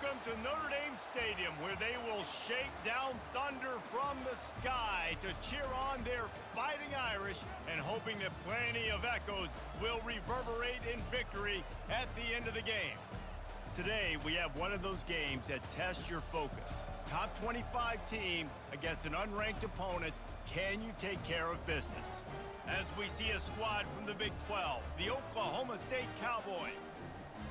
Welcome to Notre Dame Stadium, where they will shake down thunder from the sky to cheer on their Fighting Irish and hoping that plenty of echoes will reverberate in victory at the end of the game. Today, we have one of those games that tests your focus. Top 25 team against an unranked opponent. Can you take care of business? As we see a squad from the Big 12, the Oklahoma State Cowboys,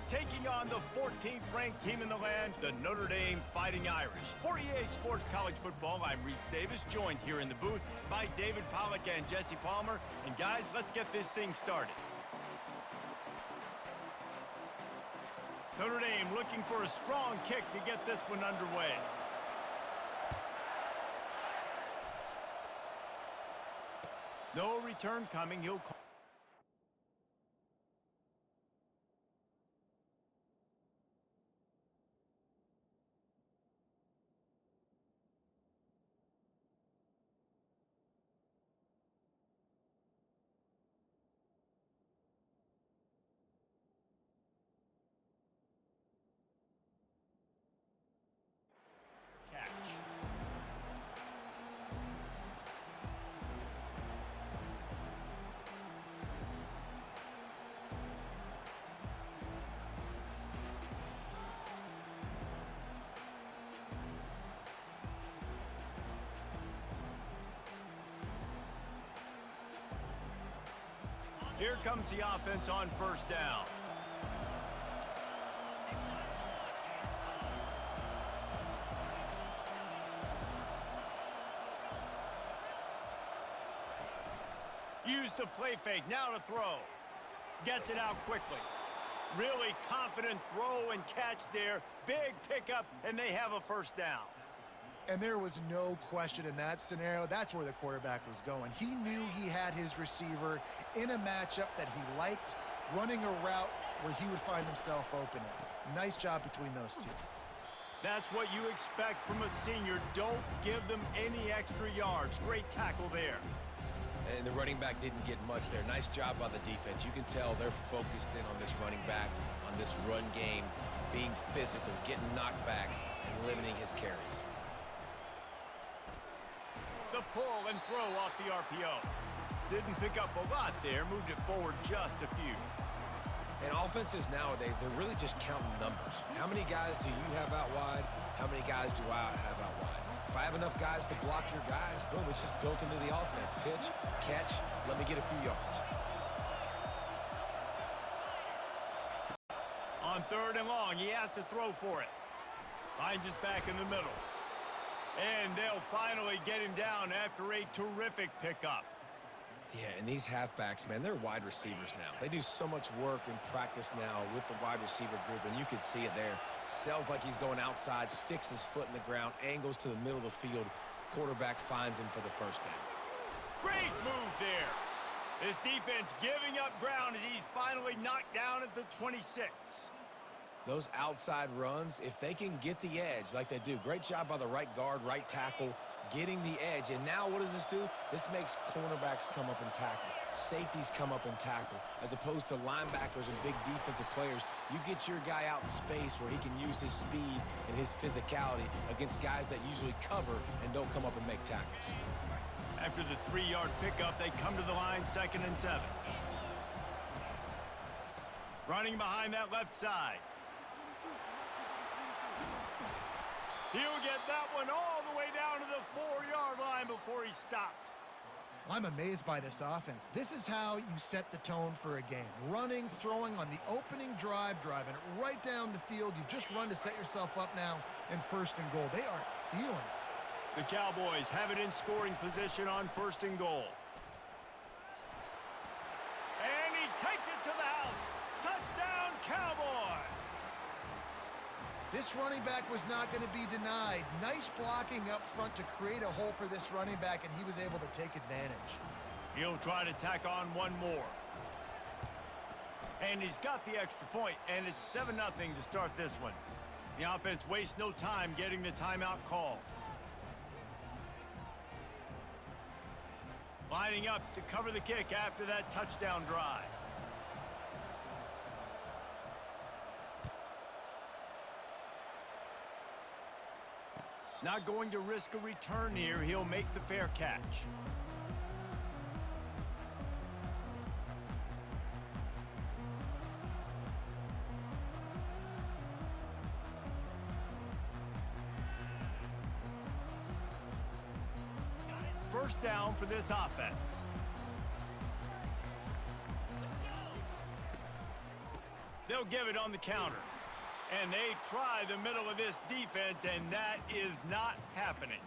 taking on the 14th ranked team in the land, the Notre Dame Fighting Irish. For EA Sports College Football, I'm Reese Davis, joined here in the booth by David Pollack and Jesse Palmer. And guys, let's get this thing started. Notre Dame looking for a strong kick to get this one underway. No return coming. He'll call. Catch. Here comes the offense on first down. Use the play fake, now to throw. Gets it out quickly. Really confident throw and catch there. Big pickup, and they have a first down. And there was no question in that scenario. That's where the quarterback was going. He knew he had his receiver in a matchup that he liked, running a route where he would find himself open. Nice job between those two. That's what you expect from a senior. Don't give them any extra yards. Great tackle there. And the running back didn't get much there. Nice job by the defense. You can tell they're focused in on this running back, on this run game, being physical, getting knockbacks, and limiting his carries. The pull and throw off the RPO. Didn't pick up a lot there, moved it forward just a few. And offenses nowadays, they're really just counting numbers. How many guys do you have out wide? How many guys do I have out wide? If I have enough guys to block your guys, boom, it's just built into the offense. Pitch, catch, let me get a few yards. On third and long, he has to throw for it. Finds his back in the middle. And they'll finally get him down after a terrific pickup. Yeah, and these halfbacks, man, they're wide receivers now. They do so much work in practice now with the wide receiver group, and you can see it there. Sells like he's going outside, sticks his foot in the ground, angles to the middle of the field. Quarterback finds him for the first down. Great move there. His defense giving up ground as he's finally knocked down at the 26. Those outside runs, if they can get the edge like they do, great job by the right guard, right tackle, getting the edge. And now what does this do? This makes cornerbacks come up and tackle. Safeties come up and tackle. As opposed to linebackers and big defensive players, you get your guy out in space where he can use his speed and his physicality against guys that usually cover and don't come up and make tackles. After the 3-yard pickup, they come to the line, 2nd and 7. Running behind that left side. He'll get that one all the way down to the 4-yard line before he stopped. I'm amazed by this offense. This is how you set the tone for a game. Running, throwing on the opening drive, driving it right down the field. You've just run to set yourself up now in 1st and goal. They are feeling it. The Cowboys have it in scoring position on 1st and goal. And he takes it to the house. Touchdown, Cowboys! This running back was not going to be denied. Nice blocking up front to create a hole for this running back, and he was able to take advantage. He'll try to tack on one more. And he's got the extra point, and it's 7-0 to start this one. The offense wastes no time getting the timeout called. Lining up to cover the kick after that touchdown drive. Not going to risk a return here. He'll make the fair catch. First down for this offense. They'll give it on the counter. And they try the middle of this defense, and that is not happening.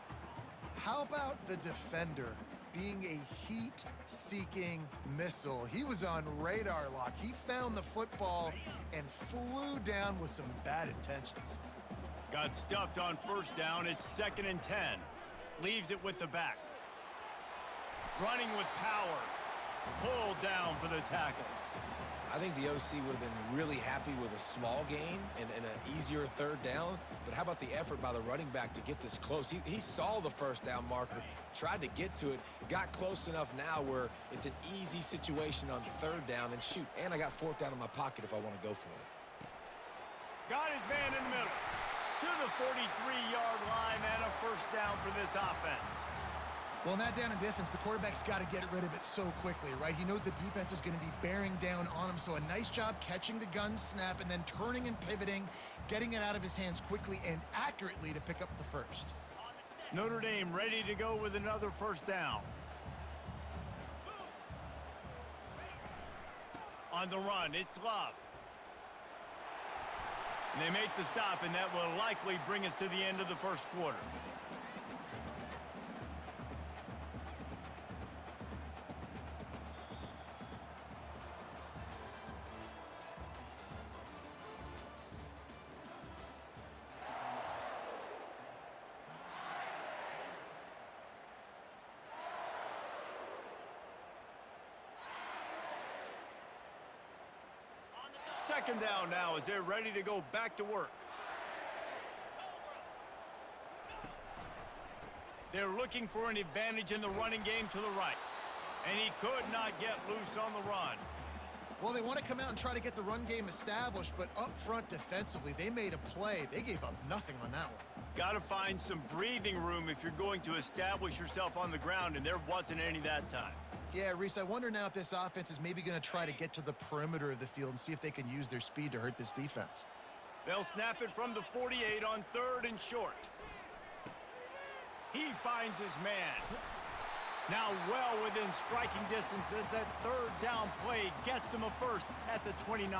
How about the defender being a heat-seeking missile? He was on radar lock. He found the football and flew down with some bad intentions. Got stuffed on first down. It's 2nd and 10. Leaves it with the back. Running with power. Pulled down for the tackle. I think the OC would have been really happy with a small gain and an easier third down. But how about the effort by the running back to get this close? He saw the first down marker, tried to get to it, got close enough now where it's an easy situation on third down. And shoot, and I got fourth down in my pocket if I want to go for it. Got his man in the middle. To the 43-yard line and a first down for this offense. Well, in that down and distance, the quarterback's got to get rid of it so quickly, right? He knows the defense is going to be bearing down on him, so a nice job catching the gun snap and then turning and pivoting, getting it out of his hands quickly and accurately to pick up the first. Notre Dame ready to go with another first down. On the run, it's Love. And they make the stop, and that will likely bring us to the end of the first quarter. Second down now as they're ready to go back to work. They're looking for an advantage in the running game to the right. And he could not get loose on the run. Well, they want to come out and try to get the run game established, but up front defensively, they made a play. They gave up nothing on that one. Got to find some breathing room if you're going to establish yourself on the ground, and there wasn't any that time. Yeah, Reese, I wonder now if this offense is maybe going to try to get to the perimeter of the field and see if they can use their speed to hurt this defense. They'll snap it from the 48 on 3rd and short. He finds his man. Now well within striking distance as that third down play gets him a first at the 29.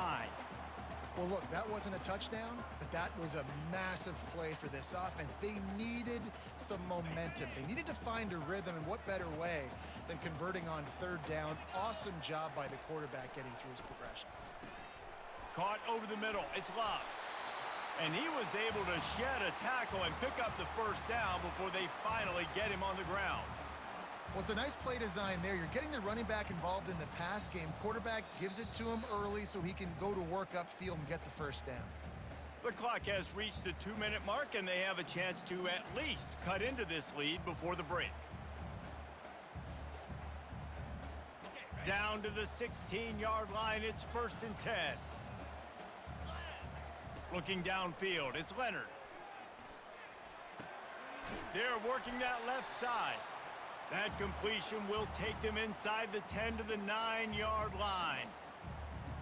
Well, look, that wasn't a touchdown, but that was a massive play for this offense. They needed some momentum. They needed to find a rhythm, and what better way than converting on third down. Awesome job by the quarterback getting through his progression. Caught over the middle. It's Love. And he was able to shed a tackle and pick up the first down before they finally get him on the ground. Well, it's a nice play design there. You're getting the running back involved in the pass game. Quarterback gives it to him early so he can go to work upfield and get the first down. The clock has reached the 2-minute mark, and they have a chance to at least cut into this lead before the break. Down to the 16-yard line, it's 1st and 10. Looking downfield, it's Leonard. They're working that left side. That completion will take them inside the 10 to the 9-yard line.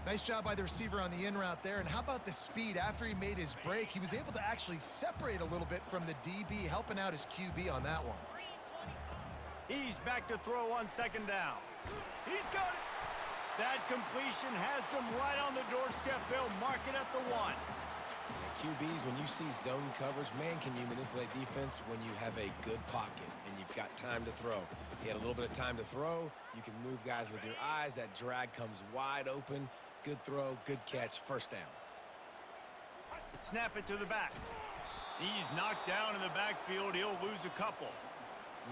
Nice job by the receiver on the in route there. And how about the speed? After he made his break, he was able to actually separate a little bit from the DB, helping out his QB on that one. He's back to throw on 2nd down. He's got it. That completion has them right on the doorstep. They'll mark it at the 1. QBs, when you see zone coverage, man, can you manipulate defense when you have a good pocket and you've got time to throw. He had a little bit of time to throw. You can move guys with your eyes. That drag comes wide open. Good throw, good catch, first down. Snap it to the back. He's knocked down in the backfield. He'll lose a couple.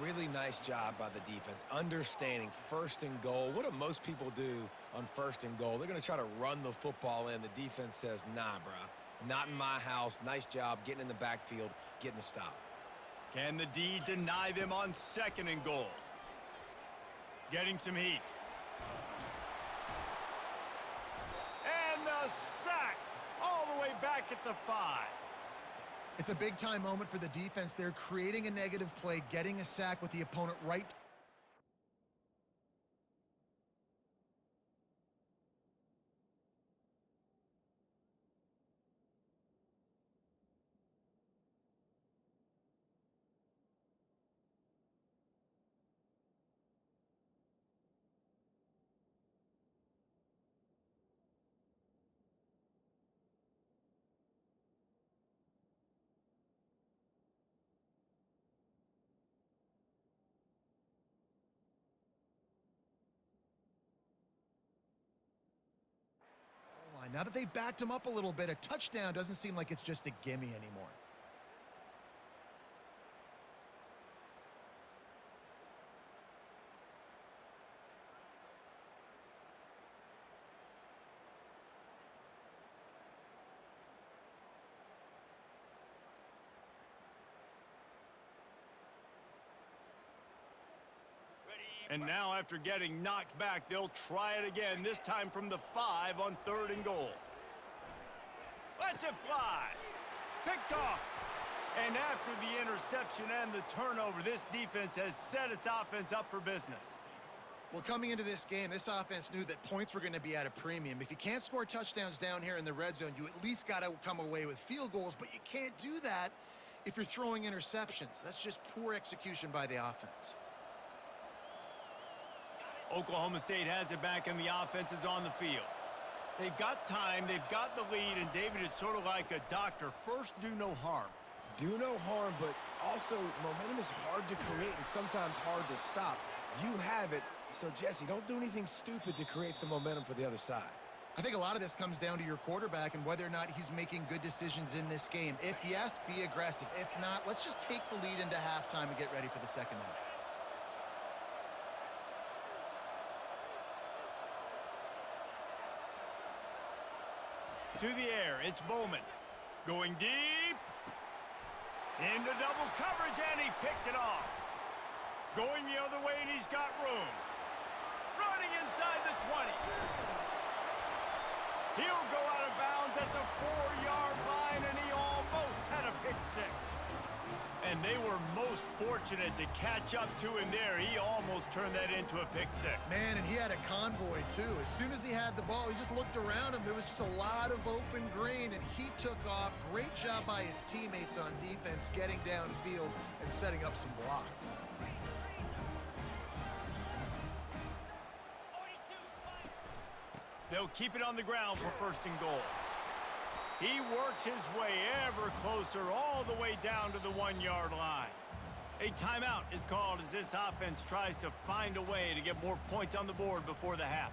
Really nice job by the defense, understanding 1st and goal. What do most people do on 1st and goal? They're going to try to run the football in. The defense says, nah, bro. Not in my house. Nice job getting in the backfield, getting the stop. Can the D deny them on 2nd and goal? Getting some heat. And the sack all the way back at the 5. It's a big-time moment for the defense. They're creating a negative play, getting a sack with the opponent right. Now that they've backed him up a little bit, a touchdown doesn't seem like it's just a gimme anymore. And now, after getting knocked back, they'll try it again, this time from the 5 on 3rd and goal. Lets it fly. Picked off. And after the interception and the turnover, this defense has set its offense up for business. Well, coming into this game, this offense knew that points were going to be at a premium. If you can't score touchdowns down here in the red zone, you at least got to come away with field goals, but you can't do that if you're throwing interceptions. That's just poor execution by the offense. Oklahoma State has it back, and the offense is on the field. They've got time, they've got the lead, and David, it's sort of like a doctor. First, do no harm. Do no harm, but also momentum is hard to create and sometimes hard to stop. You have it, so Jesse, don't do anything stupid to create some momentum for the other side. I think a lot of this comes down to your quarterback and whether or not he's making good decisions in this game. If yes, be aggressive. If not, let's just take the lead into halftime and get ready for the second half. To the air, it's Bowman. Going deep. Into double coverage, and he picked it off. Going the other way, and he's got room. Running inside the 20. He'll go out of bounds at the 4-yard line, and he almost had a pick six. And they were most fortunate to catch up to him there. He almost turned that into a pick six. Man, and he had a convoy, too. As soon as he had the ball, he just looked around him. There was just a lot of open green, and he took off. Great job by his teammates on defense, getting downfield and setting up some blocks. They'll keep it on the ground for 1st and goal. He works his way ever closer all the way down to the 1-yard line. A timeout is called as this offense tries to find a way to get more points on the board before the half.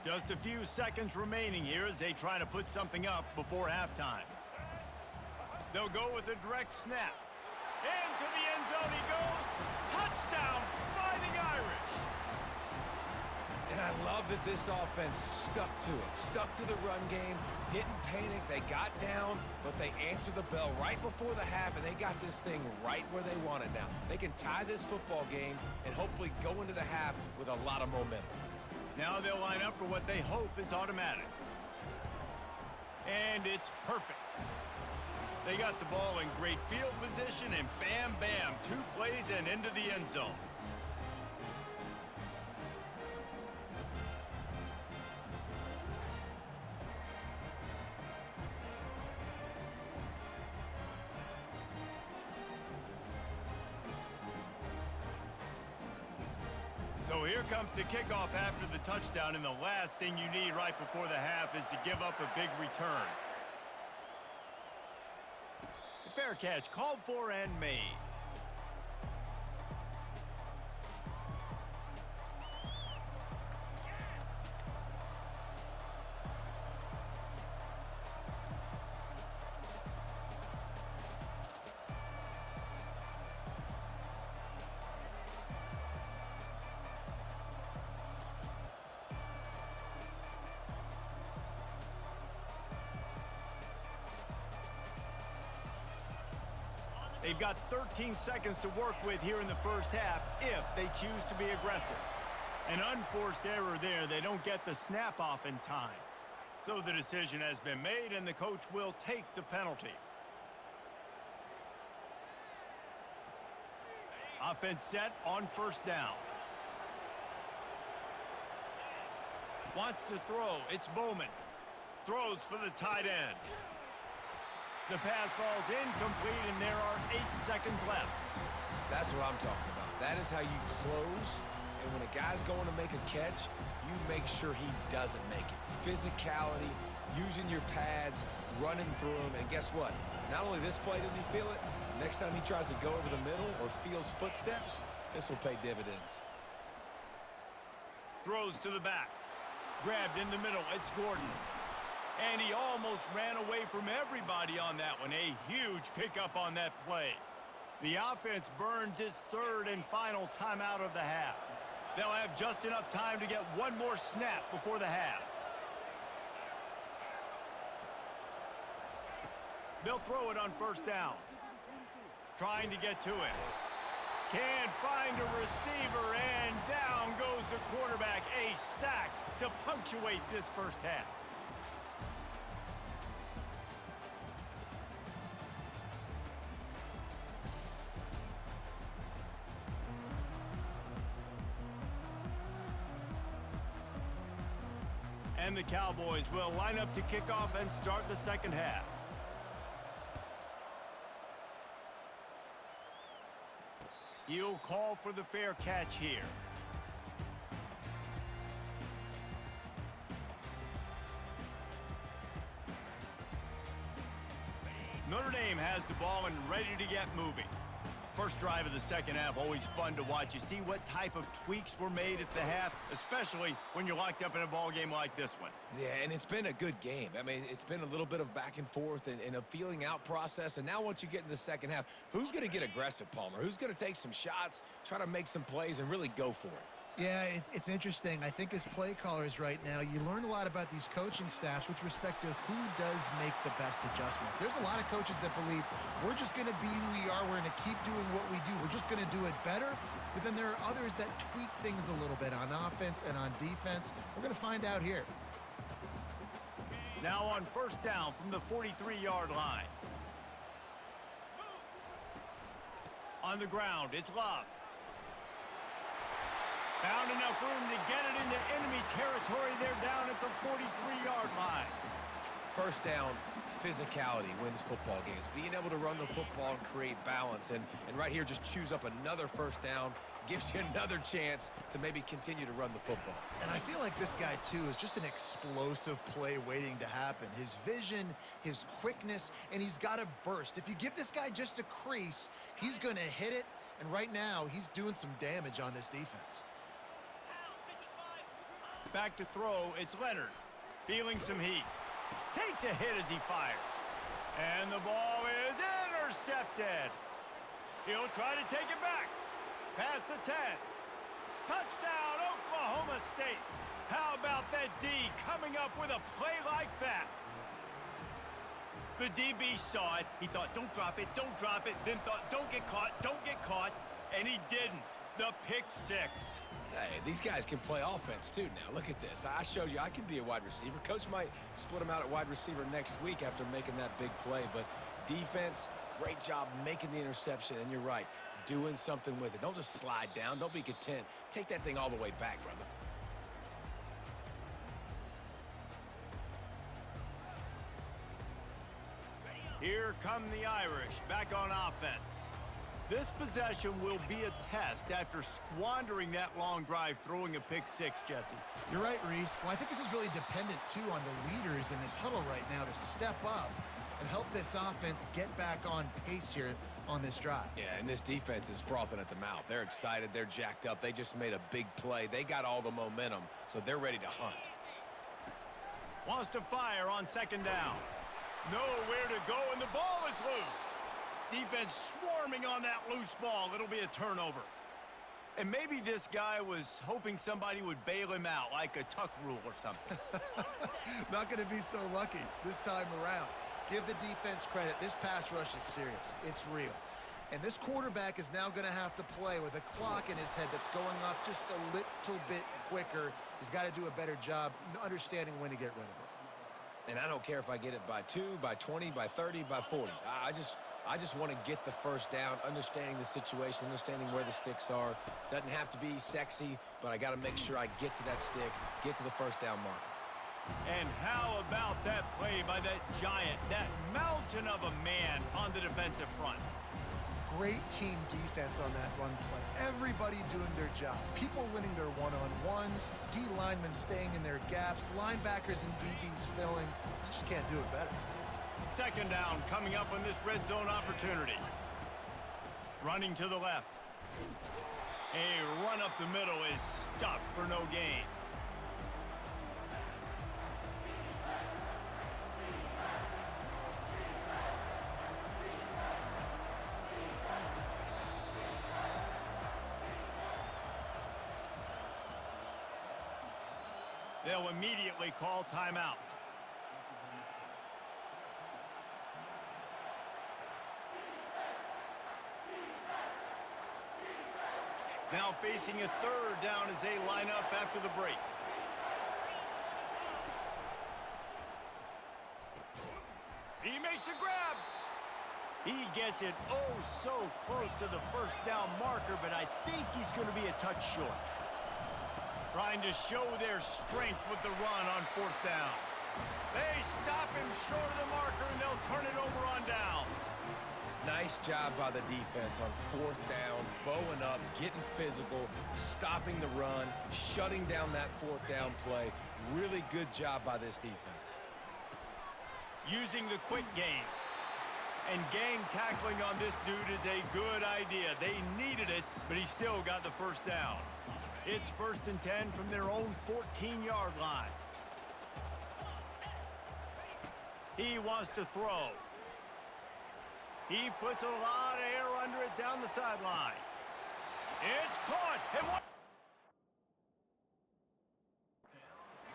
Just a few seconds remaining here as they try to put something up before halftime. They'll go with a direct snap. Into the end zone he goes. Touchdown, Fighting Irish. And I love that this offense stuck to it, stuck to the run game, didn't panic, they got down, but they answered the bell right before the half, and they got this thing right where they want it now. They can tie this football game and hopefully go into the half with a lot of momentum. Now they'll line up for what they hope is automatic. And it's perfect. They got the ball in great field position, and bam, bam, 2 plays and into the end zone. So here comes the kickoff after the touchdown, and the last thing you need right before the half is to give up a big return. Fair catch called for and made. They've got 13 seconds to work with here in the first half if they choose to be aggressive. An unforced error there. They don't get the snap off in time. So the decision has been made, and the coach will take the penalty. Offense set on first down. Wants to throw. It's Bowman. Throws for the tight end. The pass falls incomplete, and there are 8 seconds left. That's what I'm talking about. That is how you close. And when a guy's going to make a catch, you make sure he doesn't make it. Physicality, using your pads, running through them. And guess what? Not only this play does he feel it, next time he tries to go over the middle or feels footsteps, this will pay dividends. Throws to the back. Grabbed in the middle. It's Gordon. And he almost ran away from everybody on that one. A huge pickup on that play. The offense burns its third and final timeout of the half. They'll have just enough time to get one more snap before the half. They'll throw it on first down. Trying to get to it. Can't find a receiver, and down goes the quarterback. A sack to punctuate this first half. And the Cowboys will line up to kick off and start the second half. He'll call for the fair catch here. Notre Dame has the ball and ready to get moving. First drive of the second half, always fun to watch. You see what type of tweaks were made at the half, especially when you're locked up in a ball game like this one. Yeah, and it's been a good game. I mean, it's been a little bit of back and forth and a feeling out process. And now once you get in the second half, who's going to get aggressive, Palmer? Who's going to take some shots, try to make some plays, and really go for it? Yeah, it's interesting. I think as play callers right now, you learn a lot about these coaching staffs with respect to who does make the best adjustments. There's a lot of coaches that believe we're just going to be who we are. We're going to keep doing what we do. We're just going to do it better. But then there are others that tweak things a little bit on offense and on defense. We're going to find out here. Now on first down from the 43-yard line. On the ground, it's Love. Found enough room to get it into enemy territory. They're down at the 43-yard line. First down, physicality wins football games. Being able to run the football and create balance. And right here, just choose up another first down. Gives you another chance to maybe continue to run the football. And I feel like this guy, too, is just an explosive play waiting to happen. His vision, his quickness, and he's got a burst. If you give this guy just a crease, he's going to hit it. And right now, he's doing some damage on this defense. Back to throw, it's Leonard. Feeling some heat. Takes a hit as he fires. And the ball is intercepted. He'll try to take it back. Past the 10. Touchdown, Oklahoma State. How about that D coming up with a play like that? The DB saw it. He thought, don't drop it, don't drop it. Then thought, don't get caught, don't get caught. And he didn't. The pick six. Hey, these guys can play offense, too, now. Look at this. I showed you I can be a wide receiver. Coach might split him out at wide receiver next week after making that big play. But defense, great job making the interception. And you're right, doing something with it. Don't just slide down. Don't be content. Take that thing all the way back, brother. Here come the Irish back on offense. This possession will be a test after squandering that long drive, throwing a pick six, Jesse. You're right, Reese. Well, I think this is really dependent, too, on the leaders in this huddle right now to step up and help this offense get back on pace here on this drive. Yeah, and this defense is frothing at the mouth. They're excited. They're jacked up. They just made a big play. They got all the momentum, so they're ready to hunt. Wants to fire on second down. Nowhere to go, and the ball is loose. Defense swarming on that loose ball. It'll be a turnover. And maybe this guy was hoping somebody would bail him out, like a tuck rule or something. Not going to be so lucky this time around. Give the defense credit. This pass rush is serious. It's real. And this quarterback is now going to have to play with a clock in his head that's going off just a little bit quicker. He's got to do a better job understanding when to get rid of it. And I don't care if I get it by 2, by 20, by 30, by 40. I just want to get the first down, understanding the situation, understanding where the sticks are. Doesn't have to be sexy, but I got to make sure I get to that stick, get to the first down marker. And how about that play by that giant, that mountain of a man on the defensive front? Great team defense on that run play. Everybody doing their job. People winning their one-on-ones, D linemen staying in their gaps, linebackers and DBs filling. You just can't do it better. Second down coming up on this red zone opportunity. Running to the left. A run up the middle is stuffed for no gain. They'll immediately call timeout. Now facing a third down as they line up after the break. He makes a grab. He gets it oh so close to the first down marker, but I think he's going to be a touch short. Trying to show their strength with the run on fourth down. They stop him short of the marker, and they'll turn it over on downs. Nice job by the defense on fourth down, bowing up, getting physical, stopping the run, shutting down that fourth down play. Really good job by this defense. Using the quick game. And gang tackling on this dude is a good idea. They needed it, but he still got the first down. It's 1st and 10 from their own 14-yard line. He wants to throw. He puts a lot of air under it down the sideline. It's caught. And what?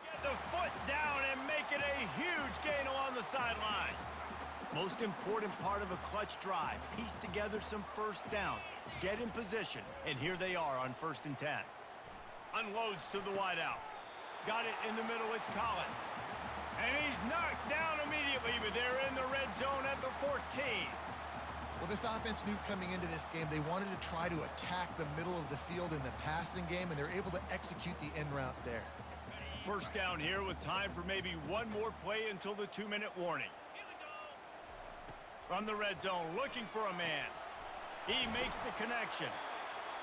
Get the foot down and make it a huge gain along the sideline. Most important part of a clutch drive. Piece together some first downs. Get in position. And here they are on 1st and 10. Unloads to the wideout. Got it in the middle, it's Collins. And he's knocked down immediately, but they're in the red zone at the 14. Well, this offense knew coming into this game they wanted to try to attack the middle of the field in the passing game, and they're able to execute the in route there. First down here with time for maybe one more play until the 2-minute warning. From the red zone, looking for a man. He makes the connection.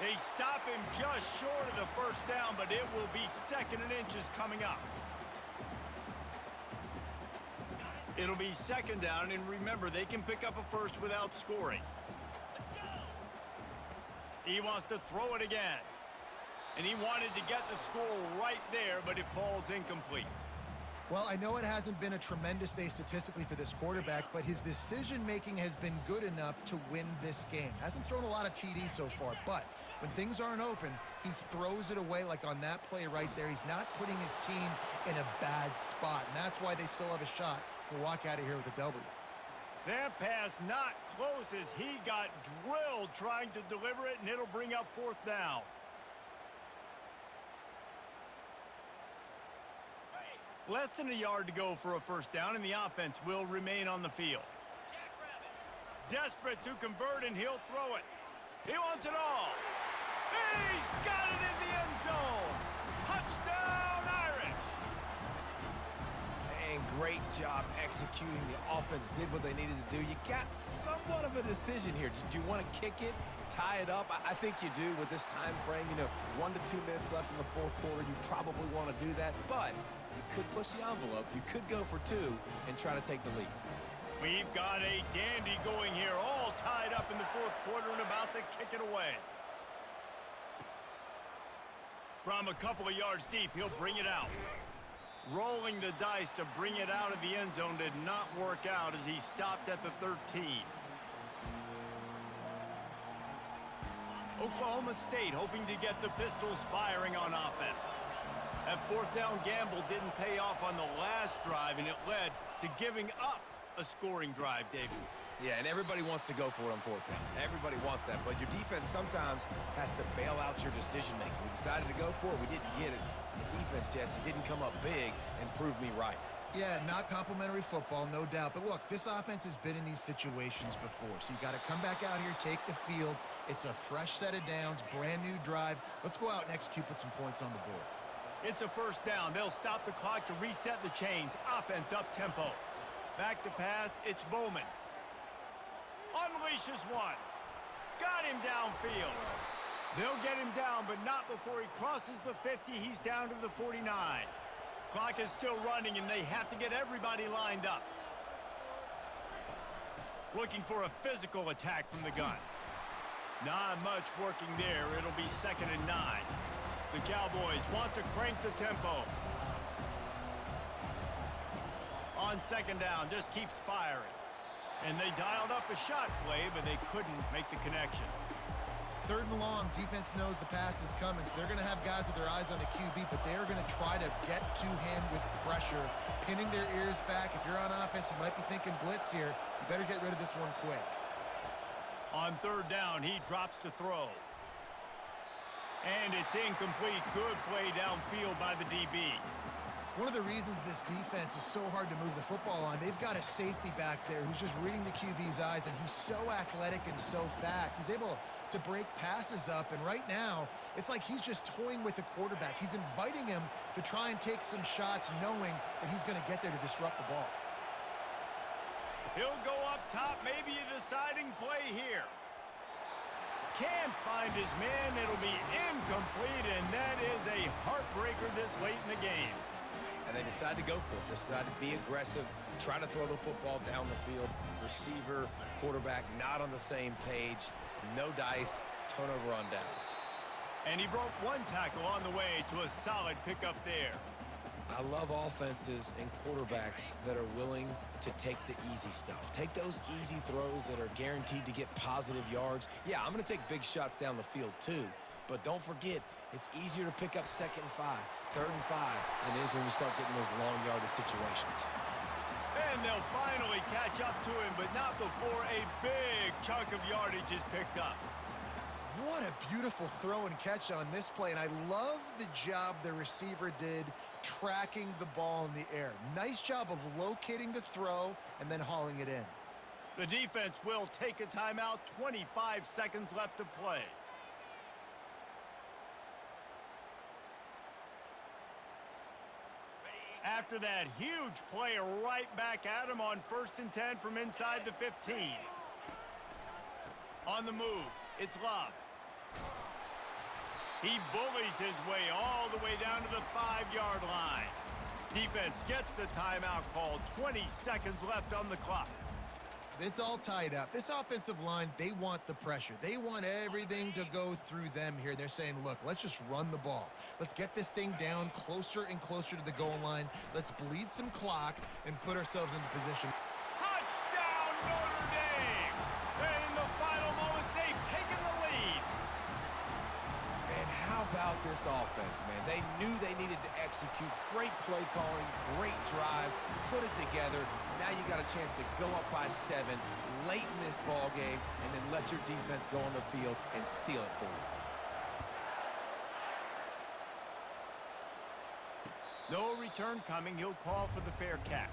They stop him just short of the first down, but it will be 2nd and inches coming up. It'll be 2nd down, and remember, they can pick up a first without scoring. He wants to throw it again. And he wanted to get the score right there, but it falls incomplete. Well, I know it hasn't been a tremendous day statistically for this quarterback, but his decision-making has been good enough to win this game. Hasn't thrown a lot of TDs so far, but when things aren't open, he throws it away like on that play right there. He's not putting his team in a bad spot, and that's why they still have a shot to walk out of here with a W. That pass not close as he got drilled trying to deliver it, and it'll bring up 4th down. Less than a yard to go for a first down, and the offense will remain on the field. Desperate to convert, and he'll throw it. He wants it all. He's got it in the end zone. Touchdown, Irish. And great job executing. The offense did what they needed to do. You got somewhat of a decision here. Do you want to kick it, tie it up? I think you do with this time frame. 1 to 2 minutes left in the fourth quarter. You probably want to do that, but you could push the envelope. You could go for 2 and try to take the lead. We've got a dandy going here, all tied up in the fourth quarter and about to kick it away. From a couple of yards deep, he'll bring it out. Rolling the dice to bring it out of the end zone did not work out as he stopped at the 13. Oklahoma State hoping to get the Pistols firing on offense. That 4th down gamble didn't pay off on the last drive, and it led to giving up a scoring drive, David. Yeah, and everybody wants to go for it on fourth down. Everybody wants that, but your defense sometimes has to bail out your decision-making. We decided to go for it. We didn't get it. The defense, Jesse, didn't come up big and prove me right. Yeah, not complimentary football, no doubt. But look, this offense has been in these situations before. So you got to come back out here, take the field. It's a fresh set of downs, brand new drive. Let's go out and execute, put some points on the board. It's a first down. They'll stop the clock to reset the chains. Offense up tempo. Back to pass, it's Bowman. Unleashes one. Got him downfield. They'll get him down, but not before he crosses the 50. He's down to the 49. Clock is still running, and they have to get everybody lined up. Looking for a physical attack from the gun. Not much working there. It'll be 2nd and 9. The Cowboys want to crank the tempo. On 2nd down, just keeps firing. And they dialed up a shot play, but they couldn't make the connection. 3rd and long, defense knows the pass is coming, so they're going to have guys with their eyes on the QB, but they are going to try to get to him with pressure, pinning their ears back. If you're on offense, you might be thinking blitz here. You better get rid of this one quick. On 3rd down, he drops to throw. And it's incomplete. Good play downfield by the DB. One of the reasons this defense is so hard to move the football on, they've got a safety back there who's just reading the QB's eyes, and he's so athletic and so fast. He's able to break passes up, and right now, it's like he's just toying with the quarterback. He's inviting him to try and take some shots, knowing that he's going to get there to disrupt the ball. He'll go up top, maybe a deciding play here. Can't find his man. It'll be incomplete, and that is a heartbreaker this late in the game. And they decide to go for it. They decide to be aggressive, try to throw the football down the field. Receiver, quarterback, not on the same page. No dice, turnover on downs. And he broke one tackle on the way to a solid pickup there. I love offenses and quarterbacks that are willing to take the easy stuff. Take those easy throws that are guaranteed to get positive yards. Yeah, I'm going to take big shots down the field too. But don't forget, it's easier to pick up 2nd and 5, 3rd and 5 than it is when you start getting those long yardage situations. And they'll finally catch up to him, but not before a big chunk of yardage is picked up. What a beautiful throw and catch on this play, and I love the job the receiver did tracking the ball in the air. Nice job of locating the throw and then hauling it in. The defense will take a timeout, 25 seconds left to play. After that huge play, right back at him on 1st and 10 from inside the 15. On the move, it's Love. He bullies his way all the way down to the 5-yard line. Defense gets the timeout called. 20 seconds left on the clock. It's all tied up. This offensive line, they want the pressure. They want everything to go through them here. They're saying, look, let's just run the ball. Let's get this thing down closer and closer to the goal line. Let's bleed some clock and put ourselves into position. Touchdown, Notre Dame! And in the final moments, they've taken the lead. And how about this offense, man? They knew they needed to execute. Great play calling, great drive, put it together. Now you got a chance to go up by 7 late in this ball game and then let your defense go on the field and seal it for you. No return coming. He'll call for the fair catch.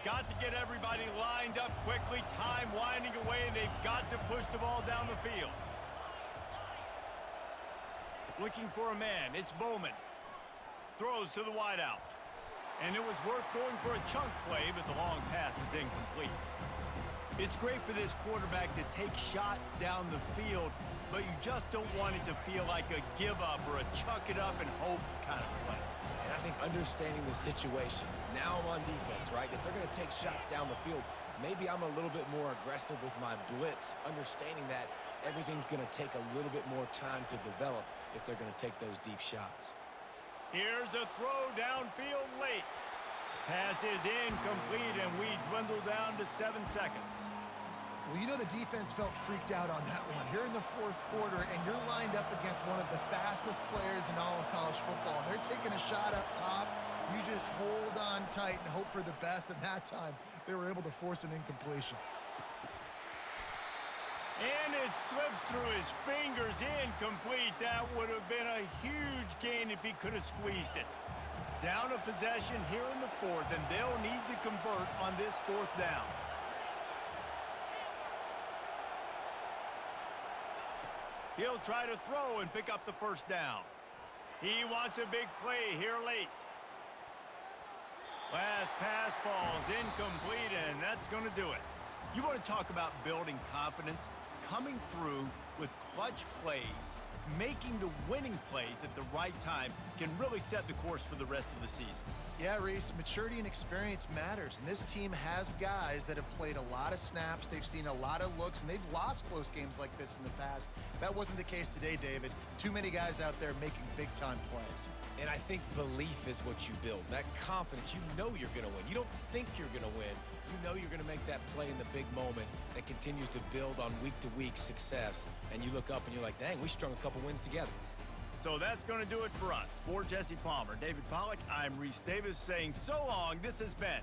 Got to get everybody lined up quickly. Time winding away, and they've got to push the ball down the field. Looking for a man. It's Bowman. Throws to the wideout. And it was worth going for a chunk play, but the long pass is incomplete. It's great for this quarterback to take shots down the field, but you just don't want it to feel like a give-up or a chuck it up and hope kind of play. And I think understanding the situation, now I'm on defense, right? If they're going to take shots down the field, maybe I'm a little bit more aggressive with my blitz, understanding that everything's going to take a little bit more time to develop if they're going to take those deep shots. Here's a throw downfield late. Pass is incomplete, and we dwindle down to 7 seconds. Well, you know the defense felt freaked out on that one. Here in the 4th quarter, and you're lined up against one of the fastest players in all of college football. They're taking a shot up top. You just hold on tight and hope for the best, and that time they were able to force an incompletion. And it slips through his fingers, incomplete. That would have been a huge gain if he could have squeezed it. Down a possession here in the fourth, and they'll need to convert on this fourth down. He'll try to throw and pick up the first down. He wants a big play here late. Last pass falls incomplete, and that's going to do it. You want to talk about building confidence? Coming through with clutch plays, making the winning plays at the right time can really set the course for the rest of the season. Yeah, Reese, maturity and experience matters, and this team has guys that have played a lot of snaps, they've seen a lot of looks, and they've lost close games like this in the past. That wasn't the case today, David. Too many guys out there making big-time plays. And I think belief is what you build. That confidence, you know you're going to win. You don't think you're going to win. You know you're going to make that play in the big moment that continues to build on week-to-week success. And you look up and you're like, dang, we strung a couple wins together. So that's going to do it for us. For Jesse Palmer, David Pollack, I'm Reese Davis saying so long. This has been